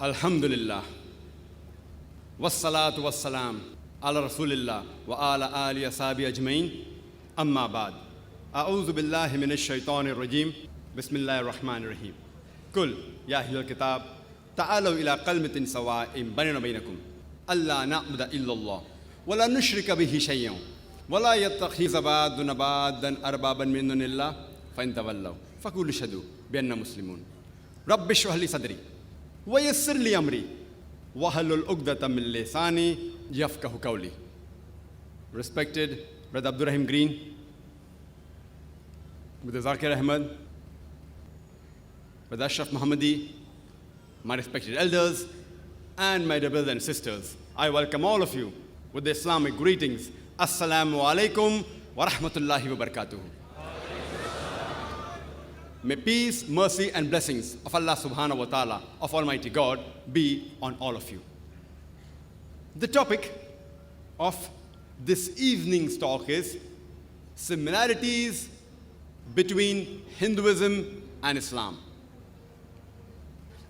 Alhamdulillah. Wassalatu wassalam ala Rasulillah wa ala alihi ashabi ajmain. Amma ba'd. A'udhu billahi minash shaitanir rajim. Bismillahir rahmanir rahim. Kul ya ahlal kitab ta'alaw ila qalmatin sawa'in bainana wa bainakum alla na'budu illa Allah wa la nushrika bihi shay'an wa la yattakhidha ba'duna ba'dan arbaban min dunillah fa in tawallaw faqulu ashhadu bi anna muslimun. Rabbi shrah li sadri wa yassir li amri wahlul 'uqdatam min lisani yafqahu qawli. Respected Brother Abdurrahim Green, Brother Zakir Ahmed, Brother Ashraf Muhammadi, my respected elders, and my dear brothers and sisters, I welcome all of you with the Islamic greetings. Assalamu alaikum wa rahmatullahi wa barakatuh. May peace, mercy, and blessings of Allah subhanahu wa ta'ala, of Almighty God, be on all of you. The topic of this evening's talk is similarities between Hinduism and Islam.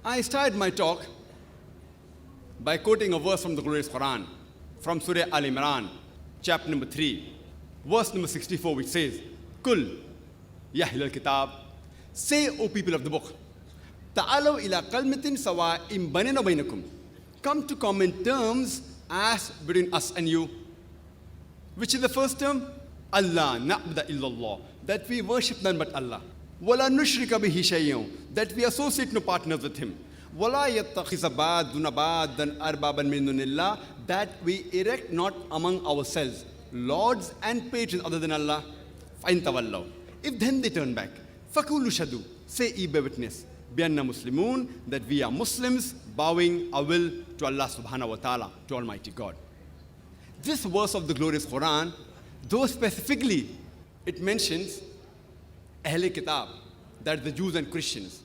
I started my talk by quoting a verse from the glorious Quran, from Surah Al-Imran, chapter number 3, verse number 64, which says, Kul, ya ahlal kitab, say, O people of the book, ta'alaw ila kalmatin sawa'in bainana wa bainakum, come to common terms as between us and you. Which is the first term? Allah na'budu illallah, that we worship none but Allah. Wala nushrika bihi shay'an, that we associate no partners with Him. Wala yattakhidha ba'duna ba'dan arbaban min dunillah, that we erect not among ourselves lords and patrons other than Allah. Fa in tawallaw, if then they turn back, faqulu shadu, say ye bear witness, bi anna muslimun, that we are Muslims, bowing our will to Allah subhanahu wa ta'ala, to Almighty God. This verse of the glorious Quran, though specifically it mentions Ahl Kitab, that is the Jews and Christians,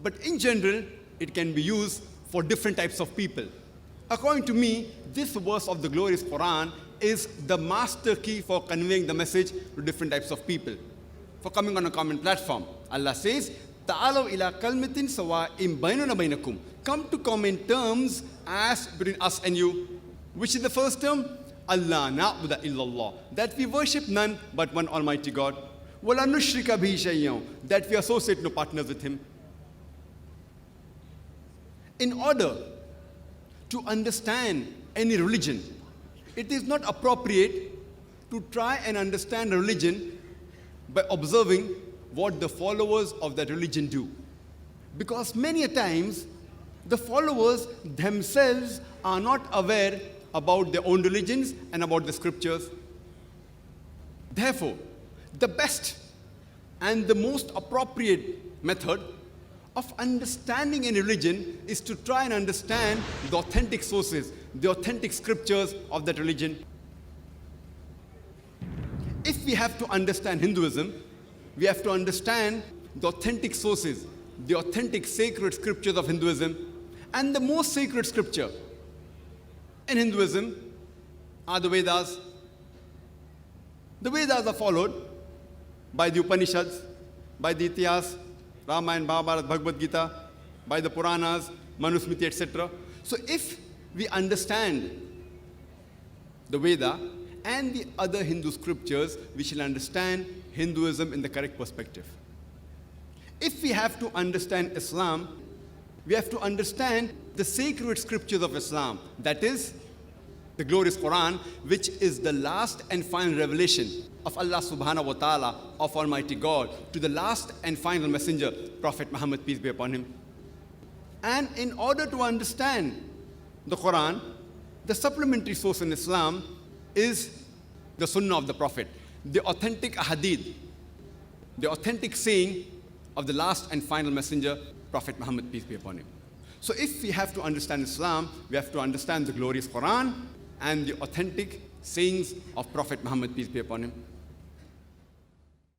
but in general it can be used for different types of people. According to me, this verse of the glorious Quran is the master key for conveying the message to different types of people, for coming on a common platform. Allah says, Ta'alaw ila kalmatin sawa'in bainana wa bainakum, come to common terms as between us and you. Which is the first term? Allah na'budu illallah, that we worship none but one Almighty God. Wala nushrika bihi shay'an, that we associate no partners with Him. In order to understand any religion, it is not appropriate to try and understand a religion by observing what the followers of that religion do. Because many a times, the followers themselves are not aware about their own religions and about the scriptures. Therefore, the best and the most appropriate method of understanding any religion is to try and understand the authentic sources, the authentic scriptures of that religion. If we have to understand Hinduism, we have to understand the authentic sources, the authentic sacred scriptures of Hinduism. And the most sacred scripture in Hinduism are the Vedas. The Vedas are followed by the Upanishads, by the Itihas, Ramayana, Mahabharata, Bhagavad Gita, by the Puranas, Manusmriti, etc. So if we understand the Veda and the other Hindu scriptures, we shall understand Hinduism in the correct perspective. If we have to understand Islam, we have to understand the sacred scriptures of Islam, that is, the glorious Quran, which is the last and final revelation of Allah subhanahu wa ta'ala, of Almighty God, to the last and final messenger, Prophet Muhammad, peace be upon him. And in order to understand the Quran, the supplementary source in Islam is the Sunnah of the Prophet, the authentic ahadith, the authentic saying of the last and final messenger, Prophet Muhammad, peace be upon him. So if we have to understand Islam, we have to understand the glorious Quran and the authentic sayings of Prophet Muhammad, peace be upon him.